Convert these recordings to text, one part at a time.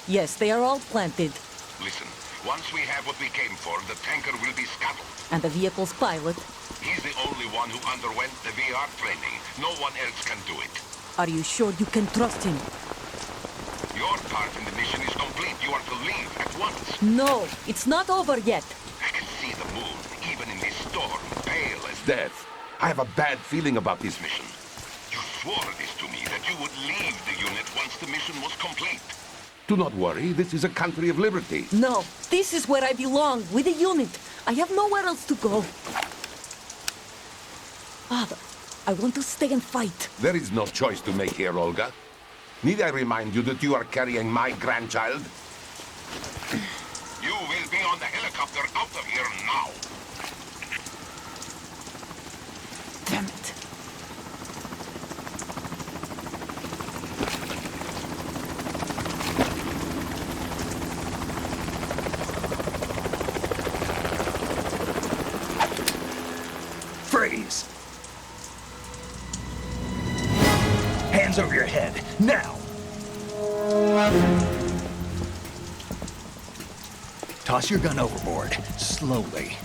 Yes, they are all planted. Listen, once we have what we came for, the tanker will be scuttled. And the vehicle's pilot? He's the only one who underwent the VR training. No one else can do it. Are you sure you can trust him? Your part in the mission is complete. You are to leave at once. No, it's not over yet. I can see the moon, even in this storm, pale as death. I have a bad feeling about this mission. You swore this to me, that you would leave the unit once the mission was complete. Do not worry, this is a country of liberty. No, this is where I belong, with the unit. I have nowhere else to go. Father, I want to stay and fight. There is no choice to make here, Olga. Need I remind you that you are carrying my grandchild? You will be on the helicopter out of here now. Damn it. Freeze! Hands over your head, now! Toss your gun overboard, slowly.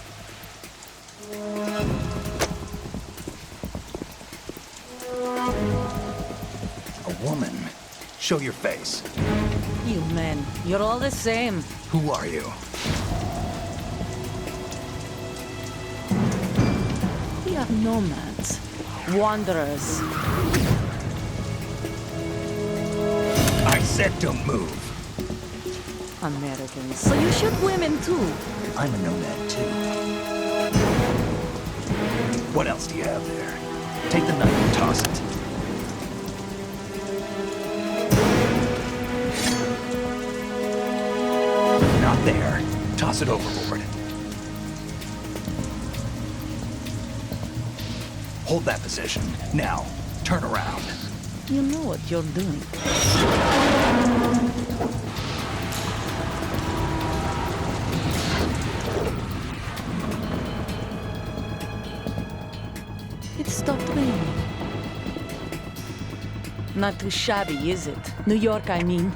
A woman. Show your face. You men, you're all the same. Who are you? We are nomads. Wanderers. I said don't move. Americans. So you shoot women too. I'm a nomad too. What else do you have there? Take the knife and toss it. Not there. Toss it overboard. Hold that position. Now, turn around. You know what you're doing. It stopped raining. Not too shabby, is it? New York, I mean.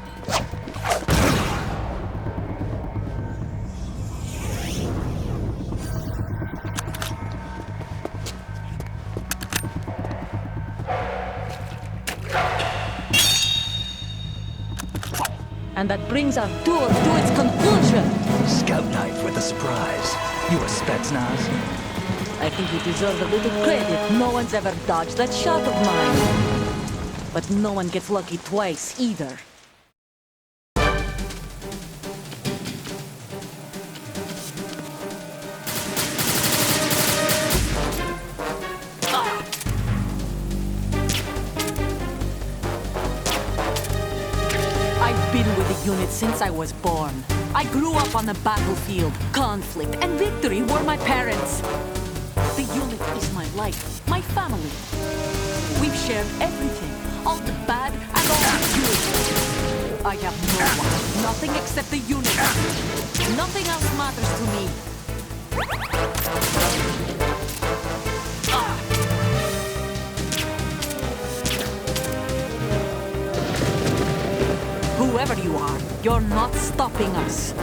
And that brings our tour to its conclusion. Scout knife with a surprise. You a Spetsnaz? I think you deserve a little credit. No one's ever dodged that shot of mine. But no one gets lucky twice, either. I've been with the unit since I was born. I grew up on the battlefield. Conflict and victory were my parents. The unit is my life, my family. We've shared everything, all the bad and all the good. I have no one, nothing except the unit. Nothing else matters to me. Whoever you are, you're not stopping us.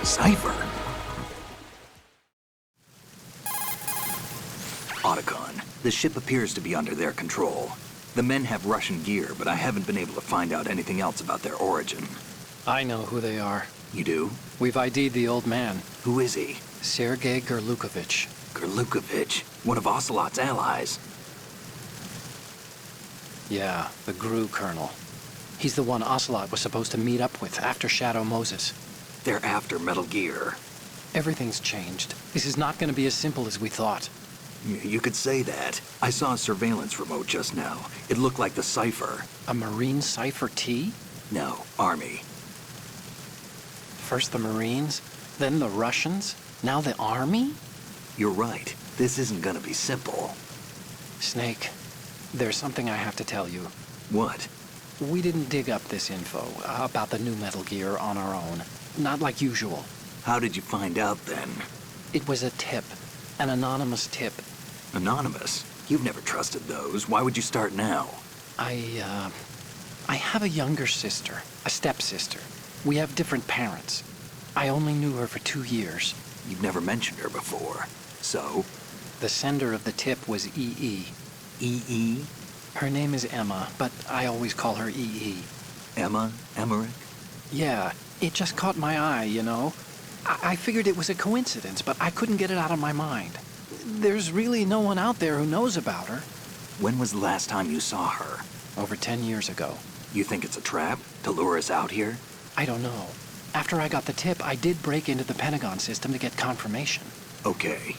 Cipher. Otacon, the ship appears to be under their control. The men have Russian gear, but I haven't been able to find out anything else about their origin. I know who they are. You do? We've ID'd the old man, Who is he? Sergei Gerlukovich. Gerlukovich, one of Ocelot's allies. Yeah, the GRU colonel. He's the one Ocelot was supposed to meet up with after Shadow Moses. They're after Metal Gear. Everything's changed. This is not going to be as simple as we thought. You could say that. I saw a surveillance remote just now. It looked like the Cipher. A Marine Cipher T? No, Army. First the Marines, then the Russians, now the Army? You're right. This isn't gonna be simple. Snake, there's something I have to tell you. What? We didn't dig up this info about the new Metal Gear on our own. Not like usual. How did you find out then? It was a tip. An anonymous tip. Anonymous? You've never trusted those. Why would you start now? I have a younger sister, a stepsister. We have different parents. I only knew her for 2 years. You've never mentioned her before. So? The sender of the tip was EE. EE? Her name is Emma, but I always call her EE. Emma? Emmerich? Yeah, it just caught my eye, you know? I figured it was a coincidence, but I couldn't get it out of my mind. There's really no one out there who knows about her. When was the last time you saw her? Over 10 years ago. You think it's a trap? To lure us out here? I don't know. After I got the tip, I did break into the Pentagon system to get confirmation. Okay.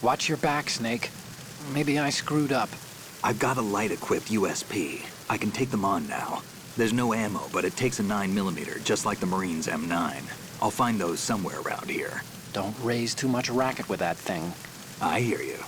Watch your back, Snake. Maybe I screwed up. I've got a light-equipped USP. I can take them on now. There's no ammo, but it takes a 9mm, just like the Marines' M9. I'll find those somewhere around here. Don't raise too much racket with that thing. I hear you.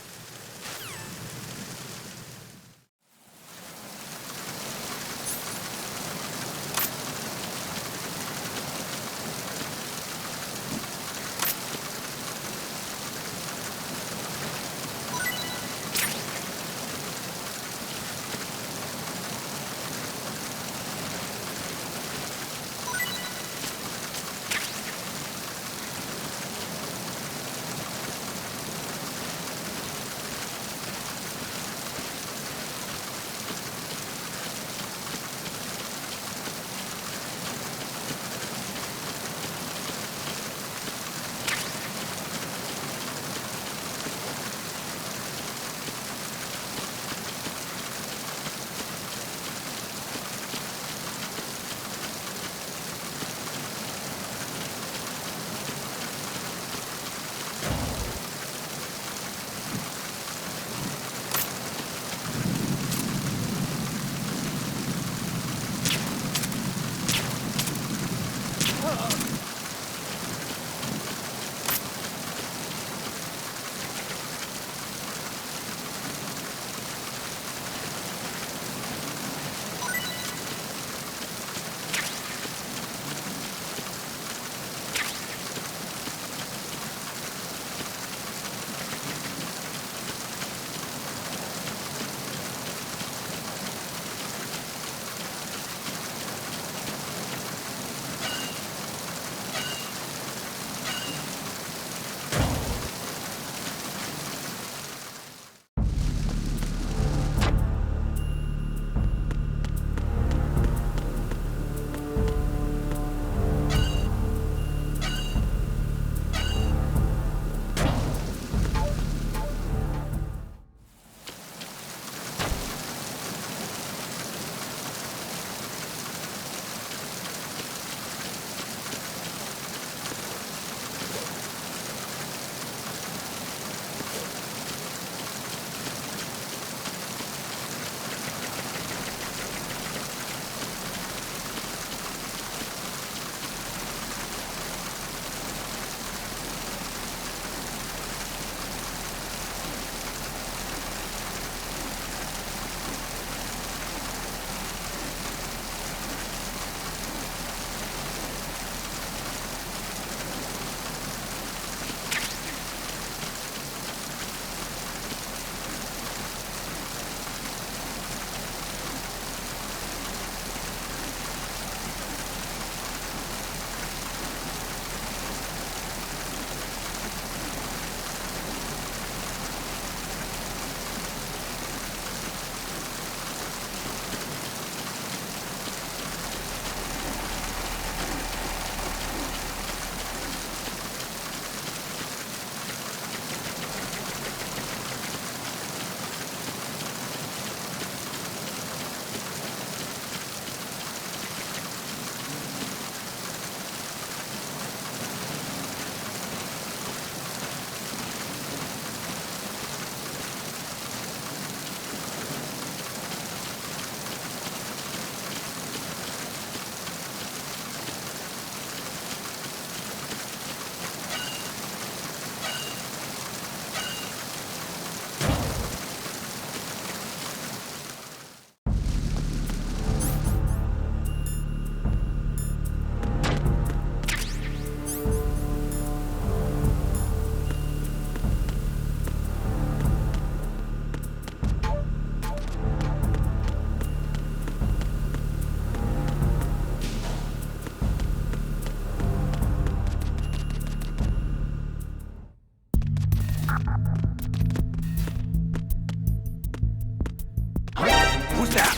Who's that?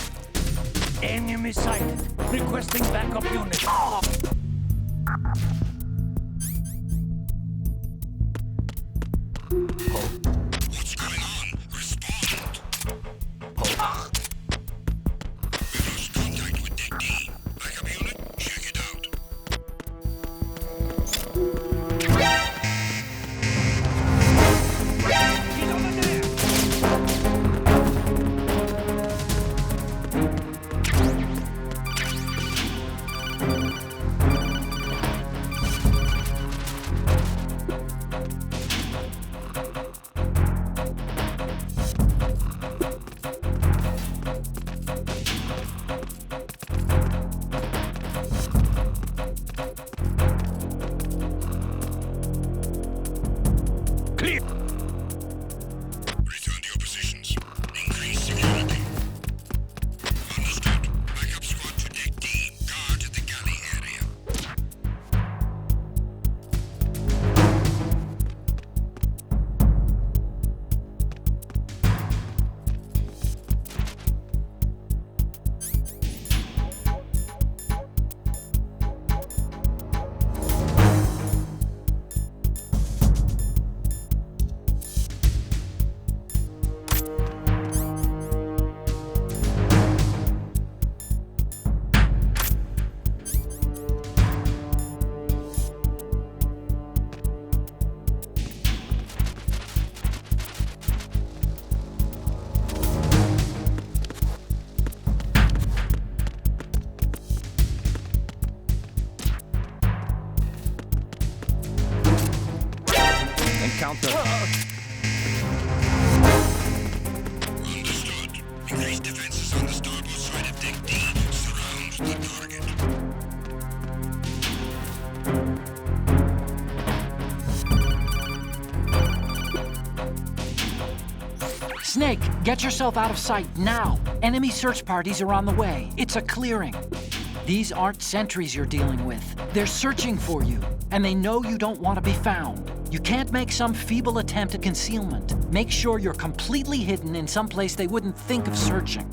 Enemy sighted. Requesting backup unit. What's going on? Respond. We've lost contact with Deck D. Backup unit, check it out. He's over there! Clear! Return to your positions. Increase security. Understood. Backup squad to Deck D. Guard the galley area. Encounter. Understood. Increase defenses on the starboard side of Deck D. Surround the target. Snake, get yourself out of sight now. Enemy search parties are on the way. It's a clearing. These aren't sentries you're dealing with. They're searching for you, and they know you don't want to be found. You can't make some feeble attempt at concealment. Make sure you're completely hidden in some place they wouldn't think of searching.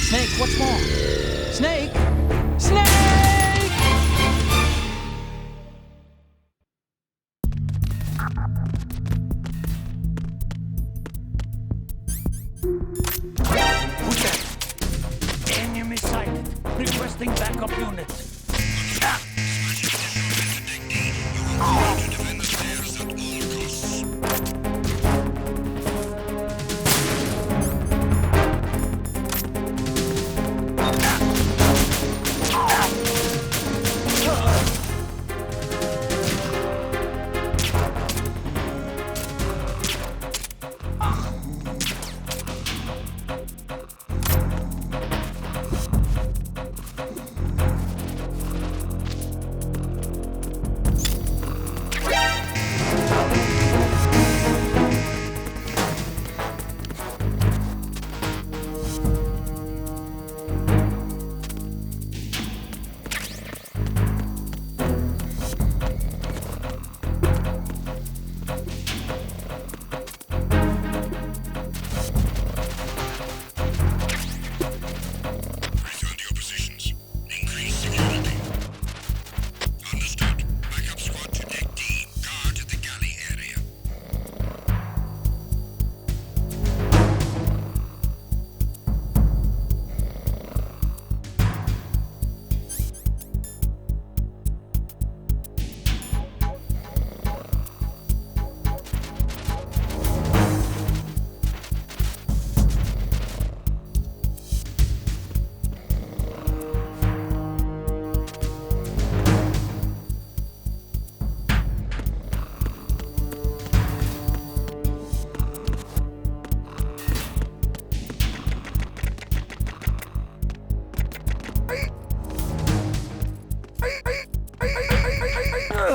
Snake, what's wrong? Snake! Snake! Who's that? Enemy sighted. Requesting backup units. To defend the stairs at all costs.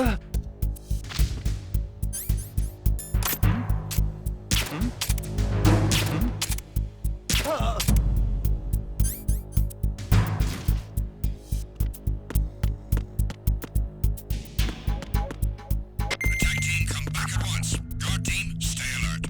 Team, come back at once. Your team, stay alert.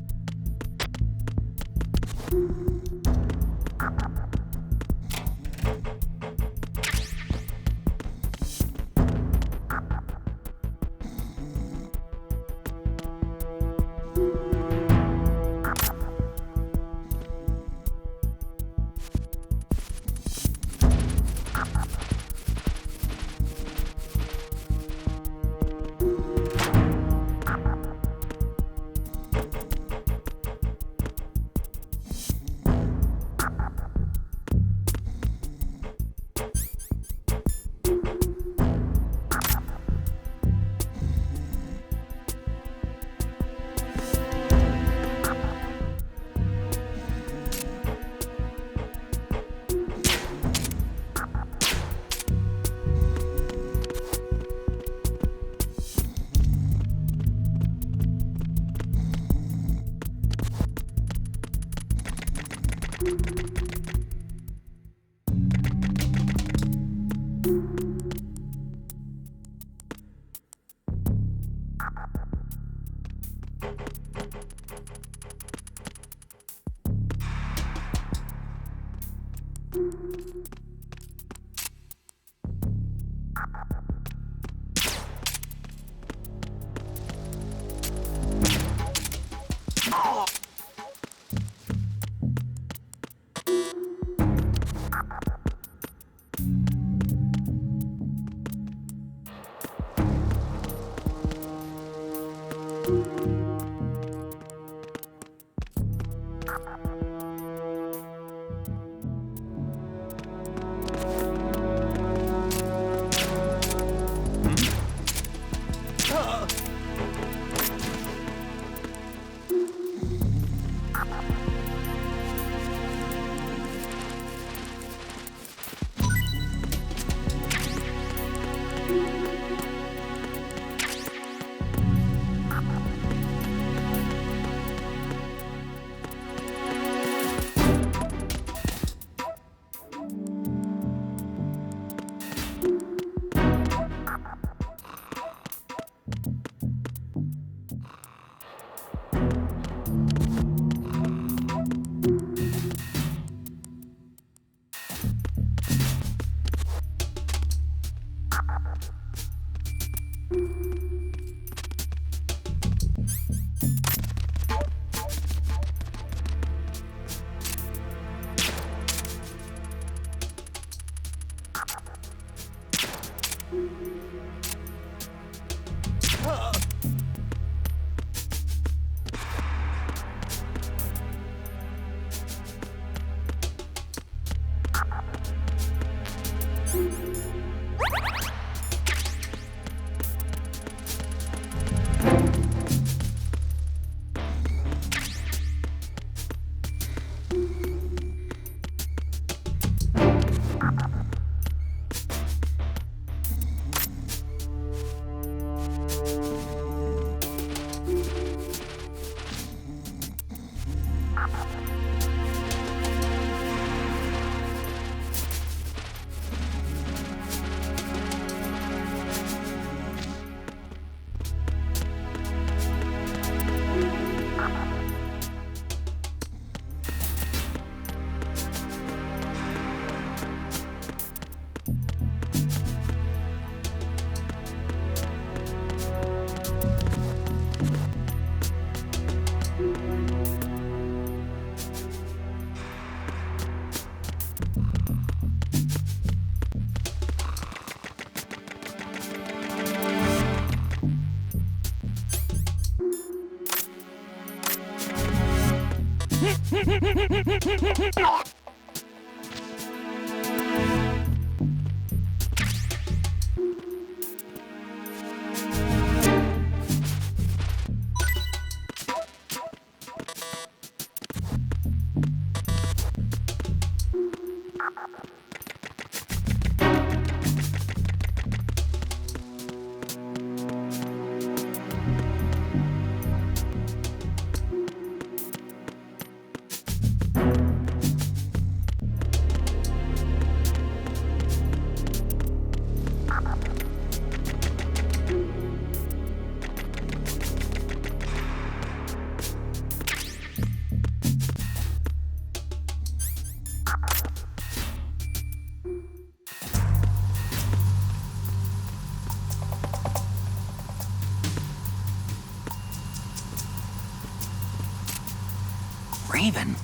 Raven.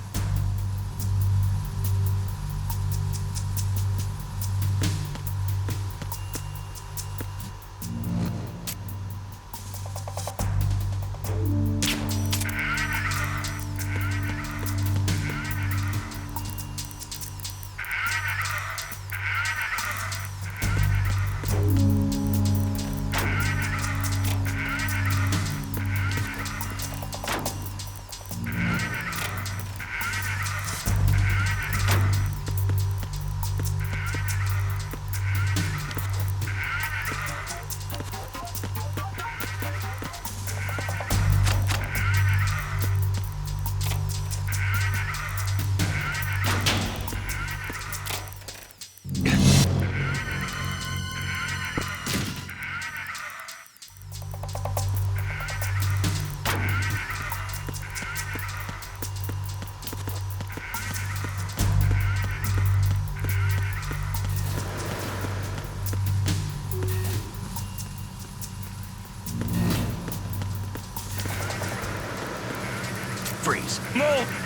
Freeze. Move!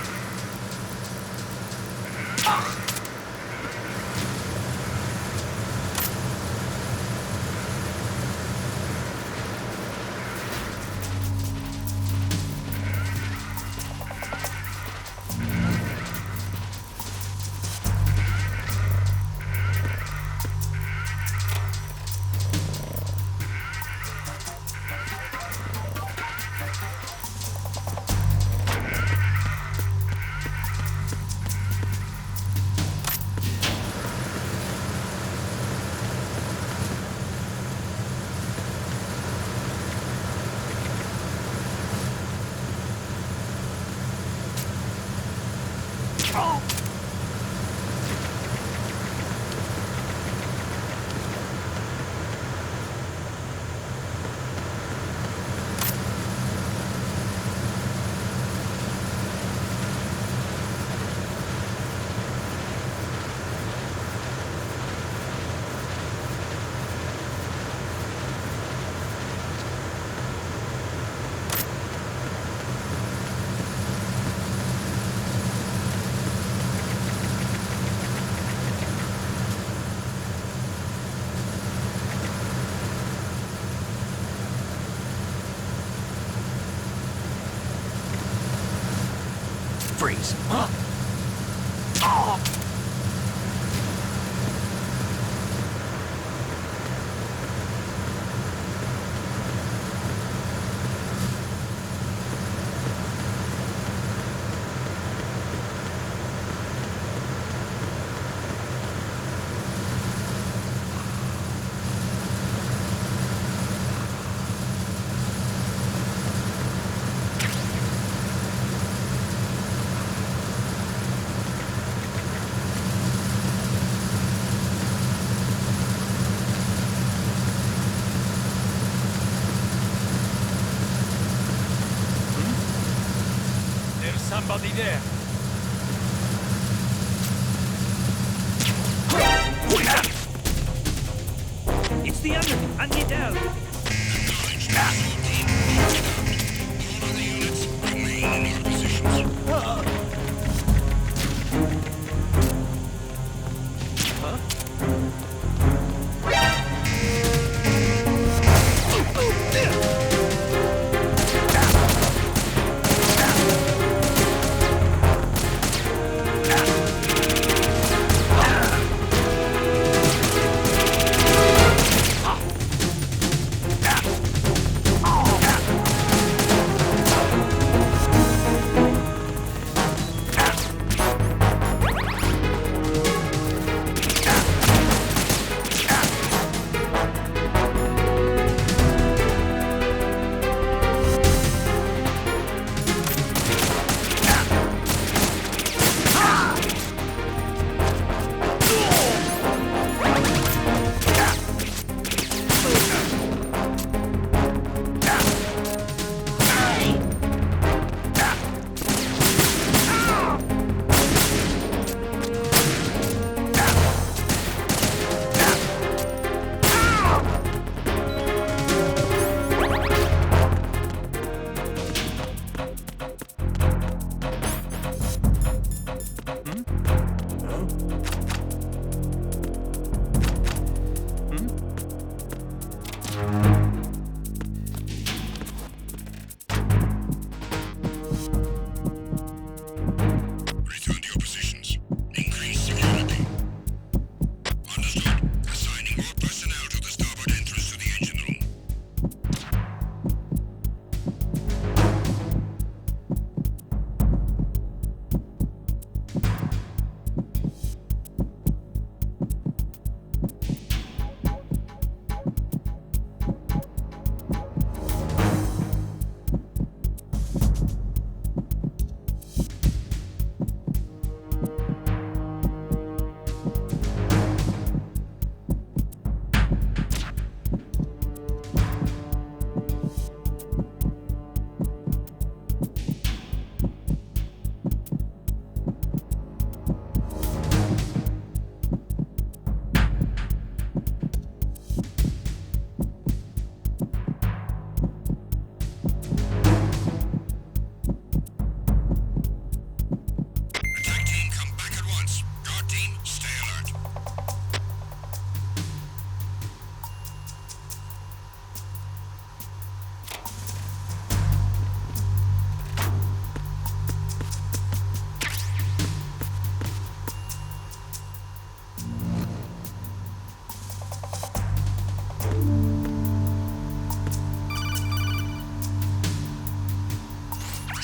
Freeze. There's somebody there. It's the enemy! And get down! All other units remain in your positions.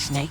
Snake.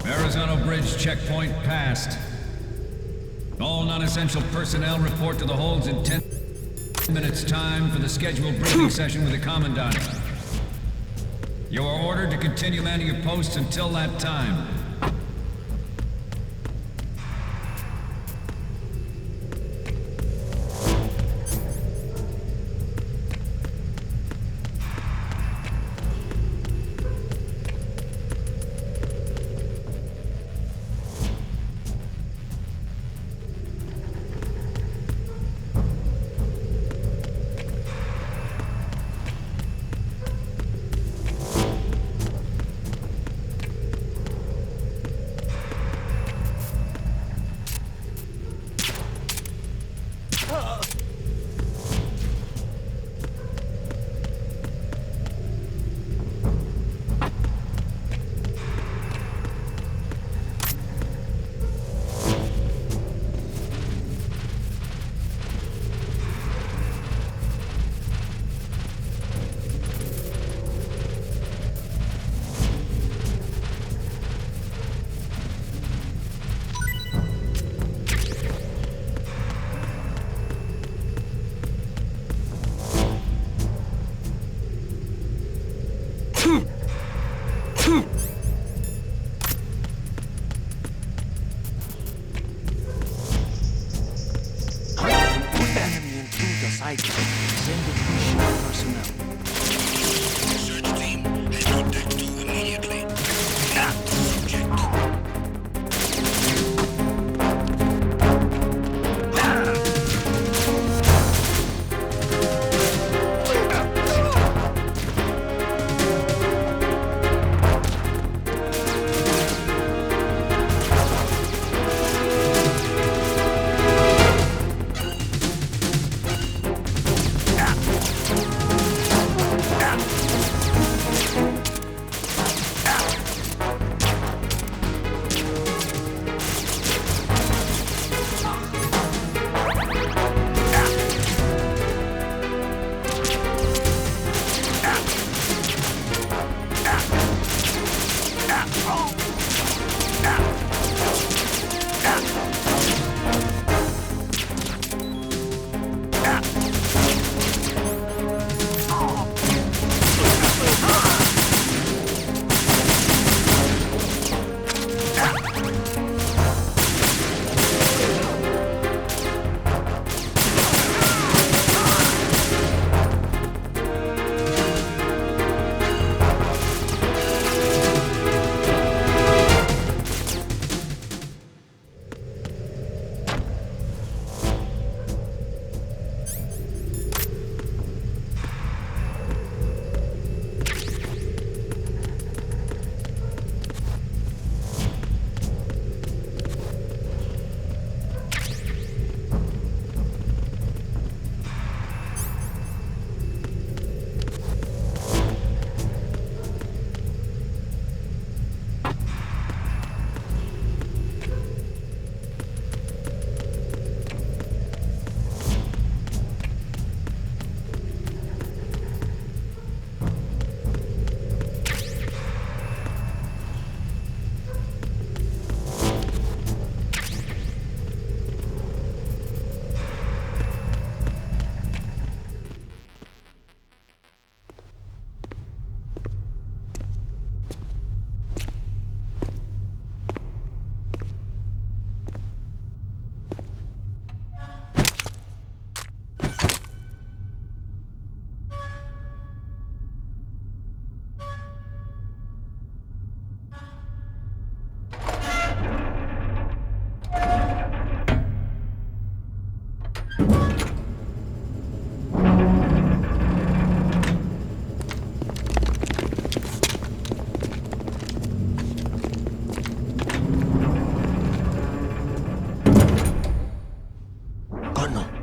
Verrazano Bridge checkpoint passed. All non-essential personnel report to the holds in 10 minutes time for the scheduled briefing session with the Commandant. You are ordered to continue manning your posts until that time.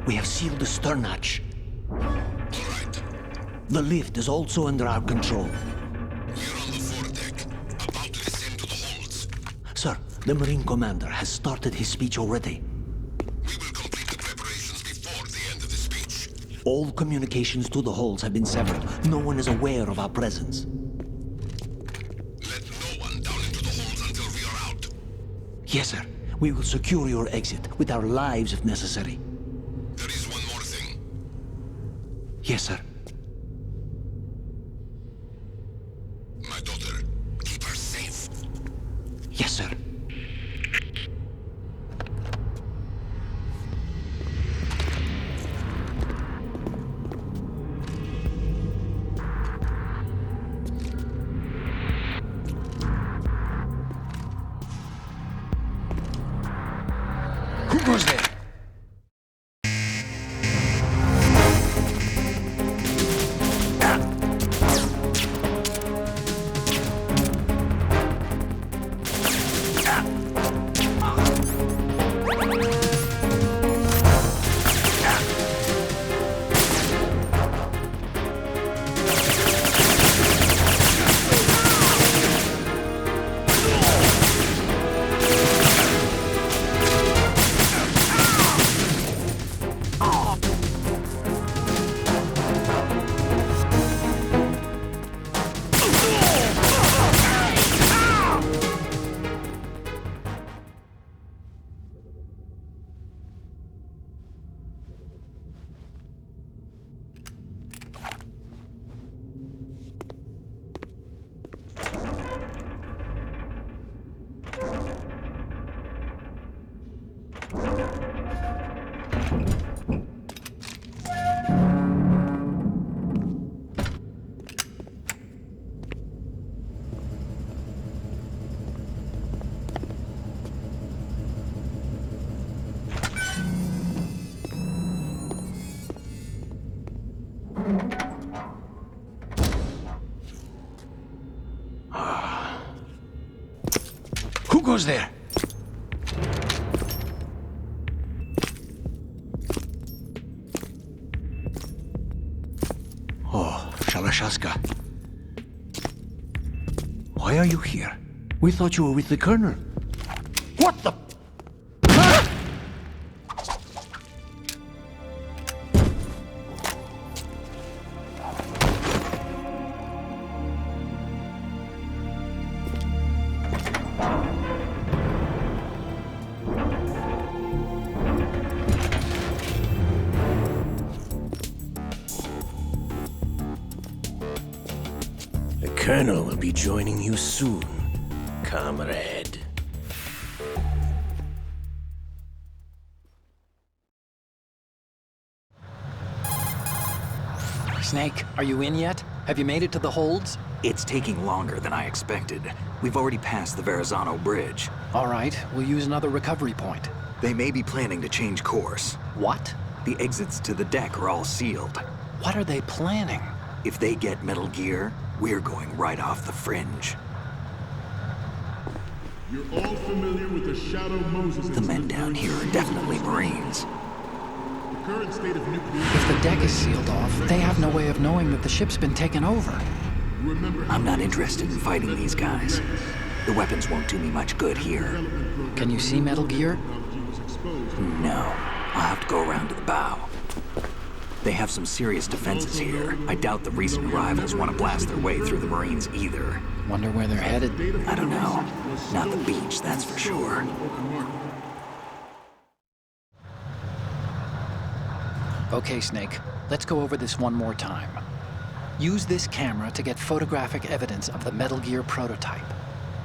We have sealed the stern hatch. All right. The lift is also under our control. We're on the foredeck, about to descend to the holds. Sir, the Marine Commander has started his speech already. We will complete the preparations before the end of the speech. All communications to the holds have been severed. No one is aware of our presence. Let no one down into the holds until we are out. Yes, sir. We will secure your exit with our lives if necessary. There is one more thing. Yes, sir. My daughter, keep her safe. Yes, sir. Who goes there? Who goes there? Oh, Shalashaska. Why are you here? We thought you were with the Colonel. What the? The Colonel will be joining you soon, comrade. Snake, are you in yet? Have you made it to the holds? It's taking longer than I expected. We've already passed the Verrazano Bridge. All right, we'll use another recovery point. They may be planning to change course. What? The exits to the deck are all sealed. What are they planning? If they get Metal Gear, we're going right off the fringe. You're all familiar with the Shadow Moses. The men down here are definitely Marines. The current state of nuclear... If the deck is sealed off, they have no way of knowing that the ship's been taken over. I'm not interested in fighting these guys. The weapons won't do me much good here. Can you see Metal Gear? No. I'll have to go around to the bow. They have some serious defenses here. I doubt the recent arrivals want to blast their way through the Marines either. Wonder where they're headed. I don't know. Not the beach, that's for sure. Okay, Snake. Let's go over this one more time. Use this camera to get photographic evidence of the Metal Gear prototype.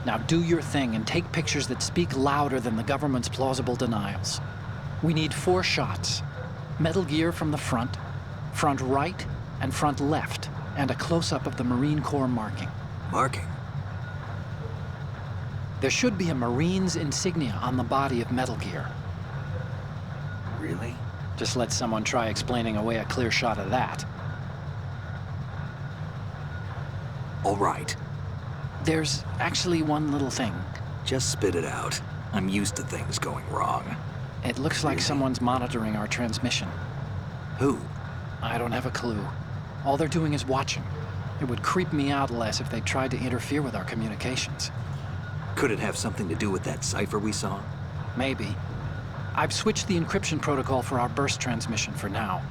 Now do your thing and take pictures that speak louder than the government's plausible denials. We need 4 shots. Metal Gear from the front right, and front left, and a close-up of the Marine Corps marking. Marking? There should be a Marine's insignia on the body of Metal Gear. Really? Just let someone try explaining away a clear shot of that. All right. There's actually one little thing. Just spit it out. I'm used to things going wrong. It looks like someone's monitoring our transmission. Who? I don't have a clue. All they're doing is watching. It would creep me out less if they tried to interfere with our communications. Could it have something to do with that cipher we saw? Maybe. I've switched the encryption protocol for our burst transmission for now.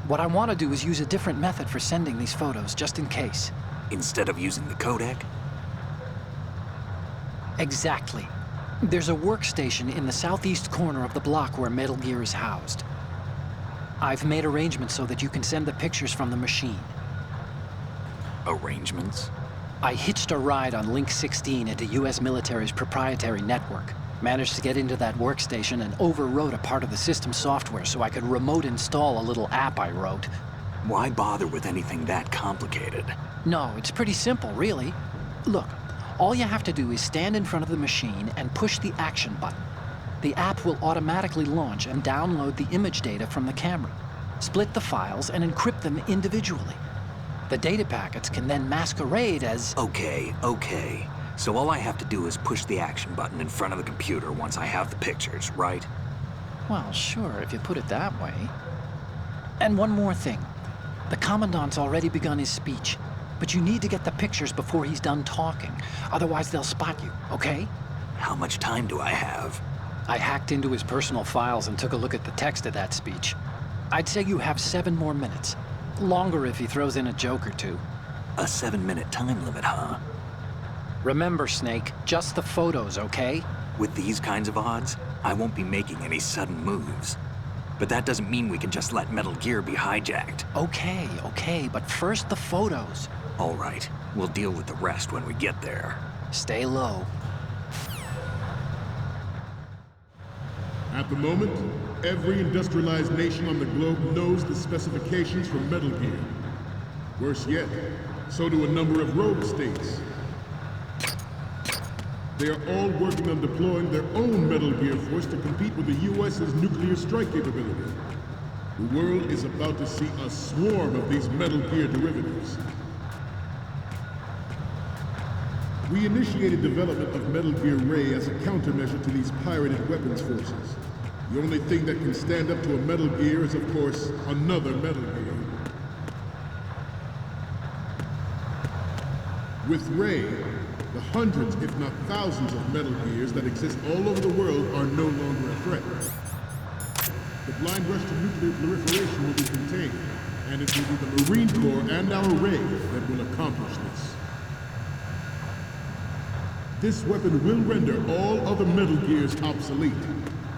What I want to do is use a different method for sending these photos, just in case. Instead of using the codec? Exactly. There's a workstation in the southeast corner of the block where Metal Gear is housed. I've made arrangements so that you can send the pictures from the machine. Arrangements? I hitched a ride on Link 16 into US military's proprietary network. Managed to get into that workstation and overwrote a part of the system software so I could remote install a little app I wrote. Why bother with anything that complicated? No, it's pretty simple, really. Look, all you have to do is stand in front of the machine and push the action button. The app will automatically launch and download the image data from the camera, split the files, and encrypt them individually. The data packets can then masquerade as... Okay. So all I have to do is push the action button in front of the computer once I have the pictures, right? Well, sure, if you put it that way. And one more thing. The Commandant's already begun his speech, but you need to get the pictures before he's done talking. Otherwise, they'll spot you, okay? How much time do I have? I hacked into his personal files and took a look at the text of that speech. I'd say you have 7 more minutes. Longer if he throws in a joke or two. A 7-minute time limit, huh? Remember, Snake, just the photos, okay? With these kinds of odds, I won't be making any sudden moves. But that doesn't mean we can just let Metal Gear be hijacked. Okay, but first the photos. All right, we'll deal with the rest when we get there. Stay low. At the moment, every industrialized nation on the globe knows the specifications for Metal Gear. Worse yet, so do a number of rogue states. They are all working on deploying their own Metal Gear force to compete with the US's nuclear strike capability. The world is about to see a swarm of these Metal Gear derivatives. We initiated development of Metal Gear Ray as a countermeasure to these pirated weapons forces. The only thing that can stand up to a Metal Gear is, of course, another Metal Gear. With Ray, the hundreds, if not thousands, of Metal Gears that exist all over the world are no longer a threat. The blind rush to nuclear proliferation will be contained, and it will be the Marine Corps and our Ray that will accomplish this. This weapon will render all other Metal Gears obsolete.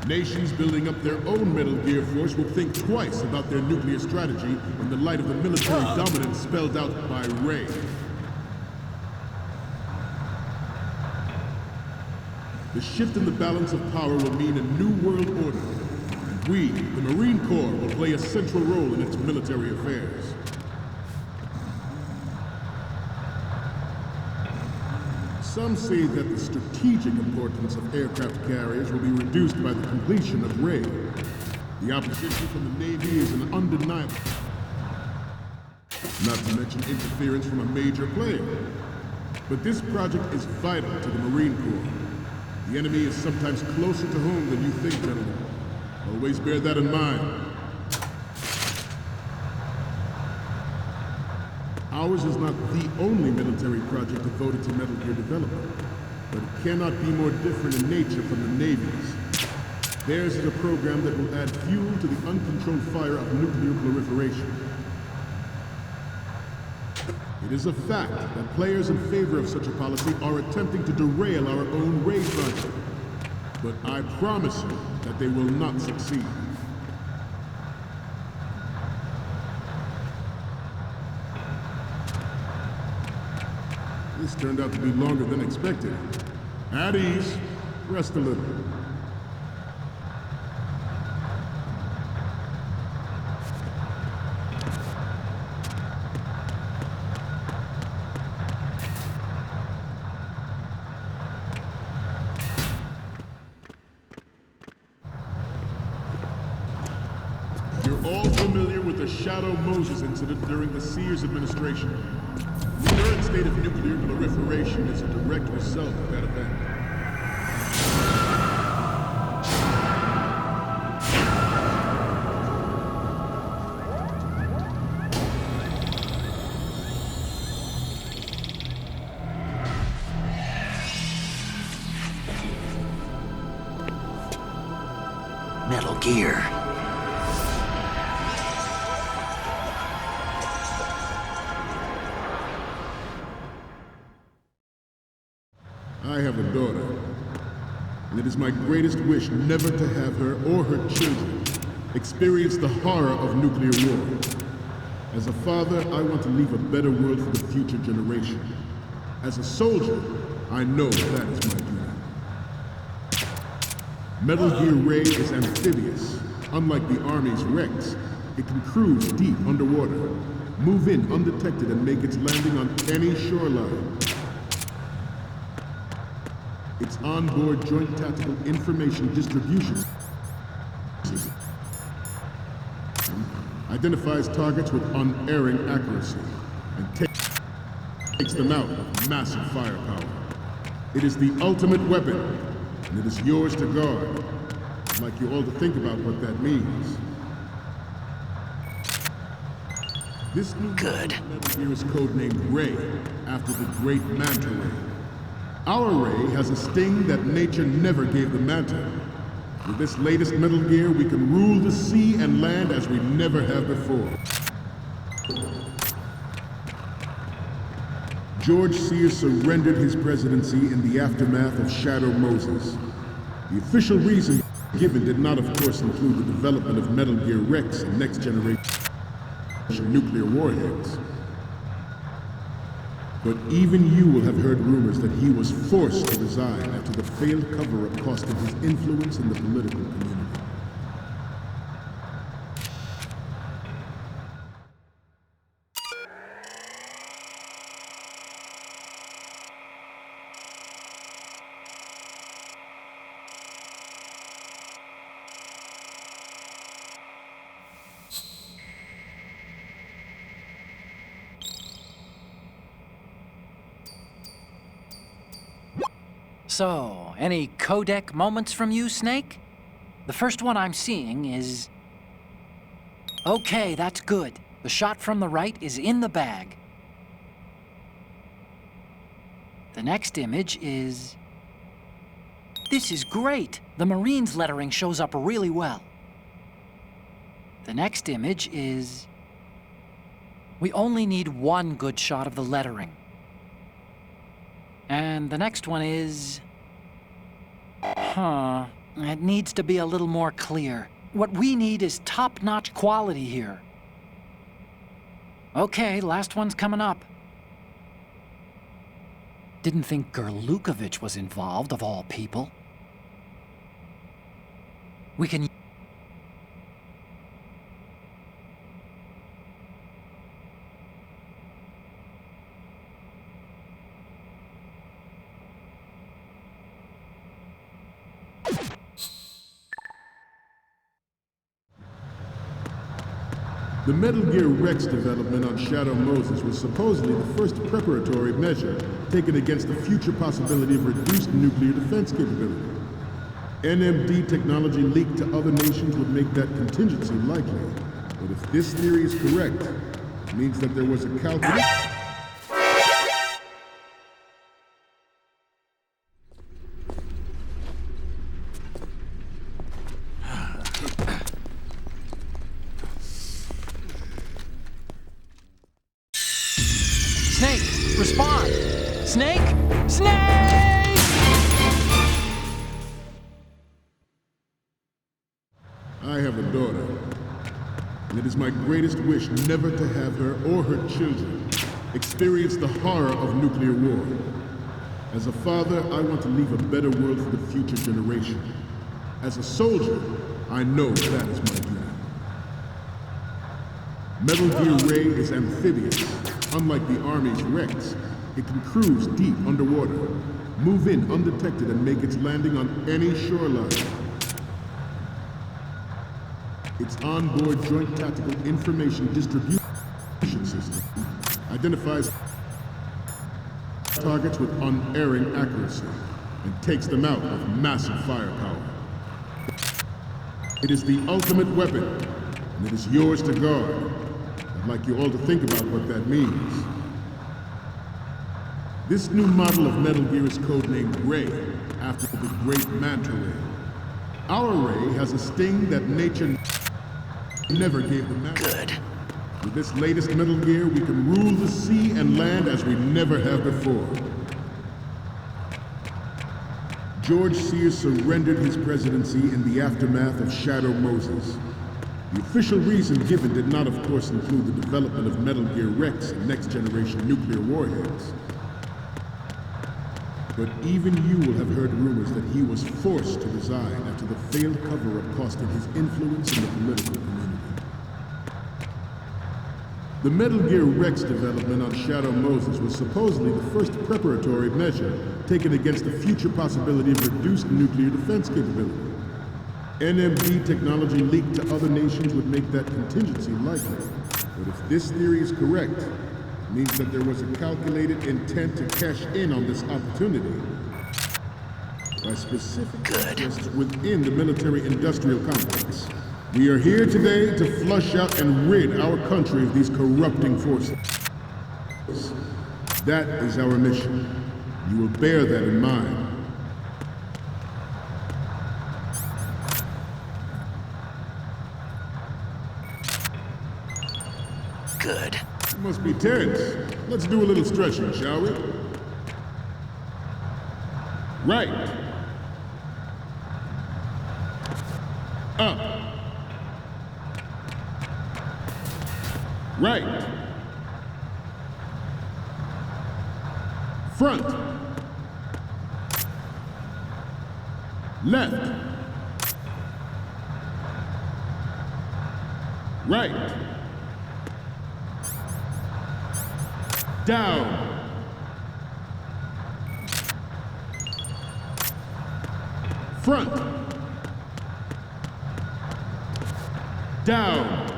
Nations building up their own Metal Gear force will think twice about their nuclear strategy in the light of the military dominance spelled out by Ray. The shift in the balance of power will mean a new world order, and we, the Marine Corps, will play a central role in its military affairs. Some say that the strategic importance of aircraft carriers will be reduced by the completion of Ray. The opposition from the Navy is an undeniable, not to mention interference from a major player. But this project is vital to the Marine Corps. The enemy is sometimes closer to home than you think, gentlemen. Always bear that in mind. Ours is not the only military project devoted to Metal Gear development, but it cannot be more different in nature from the Navy's. Theirs is a program that will add fuel to the uncontrolled fire of nuclear proliferation. It is a fact that players in favor of such a policy are attempting to derail our own Ray project. But I promise you that they will not succeed. This turned out to be longer than expected. At ease. Rest a little. You're all familiar with the Shadow Moses incident during the Sears administration. The current state of nuclear proliferation is a direct result of that event. Metal Gear. I have a daughter, and it is my greatest wish never to have her or her children experience the horror of nuclear war. As a father, I want to leave a better world for the future generation. As a soldier, I know that is my duty. Metal Gear Ray is amphibious. Unlike the Army's Rex, it can cruise deep underwater, move in undetected, and make its landing on any shoreline. Its onboard Joint Tactical Information Distribution system identifies targets with unerring accuracy and takes them out with massive firepower. It is the ultimate weapon, and it is yours to guard. I'd like you all to think about what that means. This new Metal Gear is codenamed Ray, after the great Manta Ray. Our Ray has a sting that nature never gave the Manta. With this latest Metal Gear, we can rule the sea and land as we never have before. George Sears surrendered his presidency in the aftermath of Shadow Moses. The official reason given did not, of course, include the development of Metal Gear Rex and next generation nuclear warheads. But even you will have heard rumors that he was forced to resign after the failed cover-up cost him his influence in the political community. So, any codec moments from you, Snake? The first one I'm seeing is... Okay, that's good. The shot from the right is in the bag. The next image is... This is great! The Marines lettering shows up really well. The next image is... We only need one good shot of the lettering. And the next one is... It needs to be a little more clear. What we need is top-notch quality here. Okay, last one's coming up. Didn't think Gerlukovich was involved, of all people. We can... The Metal Gear Rex development on Shadow Moses was supposedly the first preparatory measure taken against the future possibility of reduced nuclear defense capability. NMD technology leaked to other nations would make that contingency likely. But if this theory is correct, it means that there was a calculation... Snake, respond! Snake! Snake! I have a daughter, and it is my greatest wish never to have her or her children experience the horror of nuclear war. As a father, I want to leave a better world for the future generation. As a soldier, I know that is my duty. Metal Gear Ray is amphibious. Unlike the Army's Rex, it can cruise deep underwater, move in undetected, and make its landing on any shoreline. Its onboard Joint Tactical Information Distribution system identifies targets with unerring accuracy and takes them out with massive firepower. It is the ultimate weapon, and it is yours to guard. I'd like you all to think about what that means. This new model of Metal Gear is codenamed Ray, after the great Manta Ray. Our ray has a sting that nature never gave the man. Good. With this latest Metal Gear, we can rule the sea and land as we never have before. George Sears surrendered his presidency in the aftermath of Shadow Moses. The official reason given did not, of course, include the development of Metal Gear Rex and next-generation nuclear warheads. But even you will have heard rumors that he was forced to resign after the failed cover-up costed his influence in the political community. The Metal Gear Rex development on Shadow Moses was supposedly the first preparatory measure taken against the future possibility of reduced nuclear defense capability. NMD technology leaked to other nations would make that contingency likely. But if this theory is correct, it means that there was a calculated intent to cash in on this opportunity by specific interests within the military-industrial complex. We are here today to flush out and rid our country of these corrupting forces. That is our mission. You will bear that in mind. Good. You must be tense. Let's do a little stretching, shall we? Right. Up. Right. Front. Left. Right. Down. Front. Down.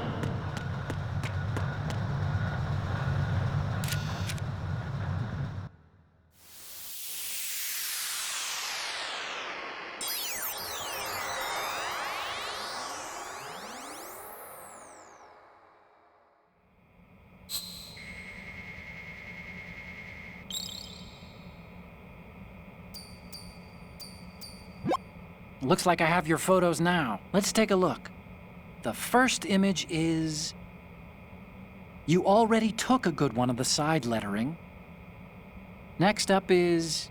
Looks like I have your photos now. Let's take a look. The first image is... You already took a good one of the side lettering. Next up is...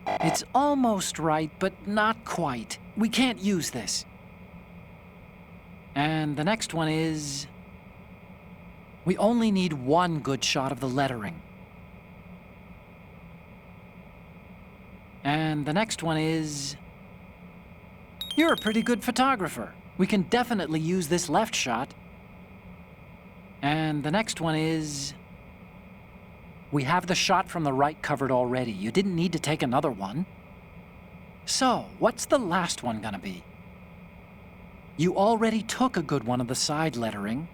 It's almost right, but not quite. We can't use this. And the next one is... We only need one good shot of the lettering. And the next one is... You're a pretty good photographer. We can definitely use this left shot. And the next one is... We have the shot from the right covered already. You didn't need to take another one. So, what's the last one gonna be? You already took a good one of the side lettering.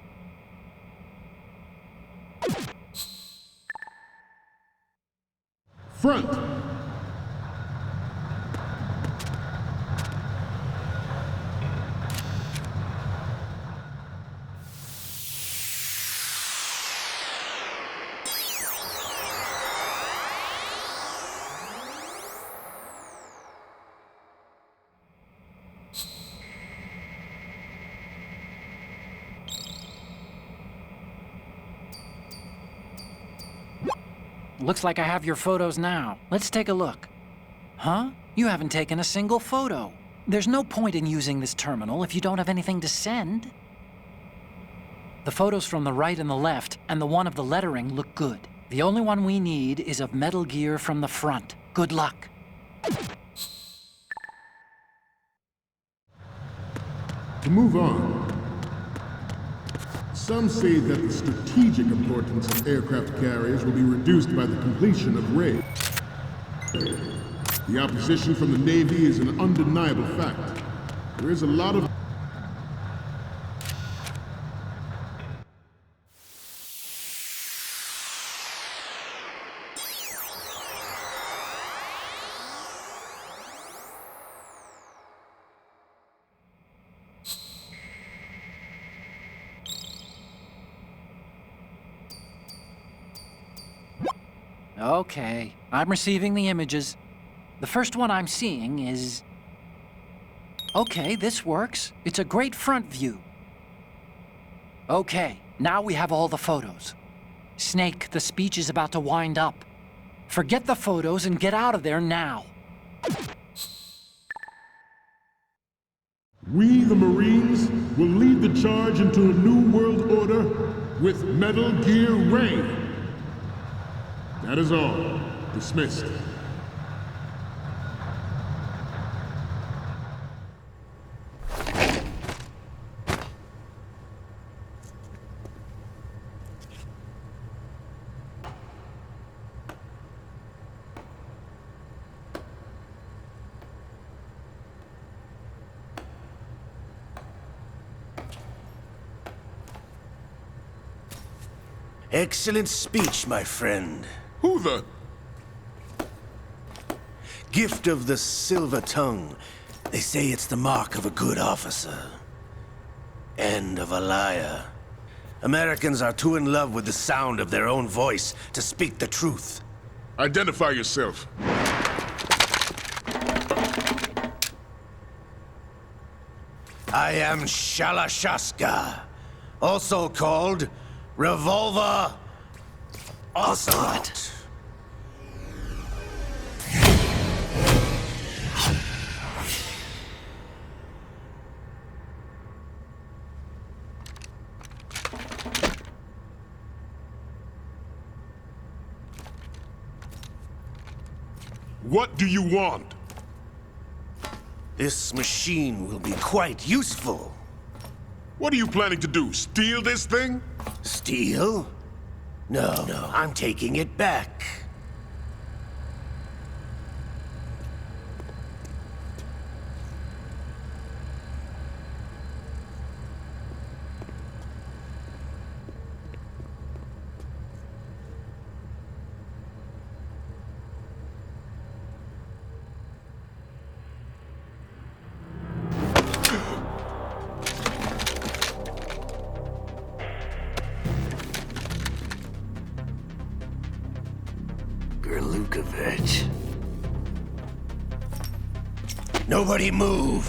Front. Looks like I have your photos now. Let's take a look. Huh? You haven't taken a single photo. There's no point in using this terminal if you don't have anything to send. The photos from the right and the left, and the one of the lettering look good. The only one we need is of Metal Gear from the front. Good luck. To move on, some say that the strategic importance of aircraft carriers will be reduced by the completion of Ray. The opposition from the Navy is an undeniable fact. There is a lot of Okay, I'm receiving the images. The first one I'm seeing is... Okay, this works. It's a great front view. Okay, now we have all the photos. Snake, the speech is about to wind up. Forget the photos and get out of there now. We, the Marines, will lead the charge into a new world order with Metal Gear Ray. That is all. Dismissed. Excellent speech, my friend. Who the? Gift of the silver tongue. They say it's the mark of a good officer. And of a liar. Americans are too in love with the sound of their own voice to speak the truth. Identify yourself. I am Shalashaska, also called Revolver Ocelot. What do you want? This machine will be quite useful. What are you planning to do? Steal this thing? Steal? No, I'm taking it back. Nobody move!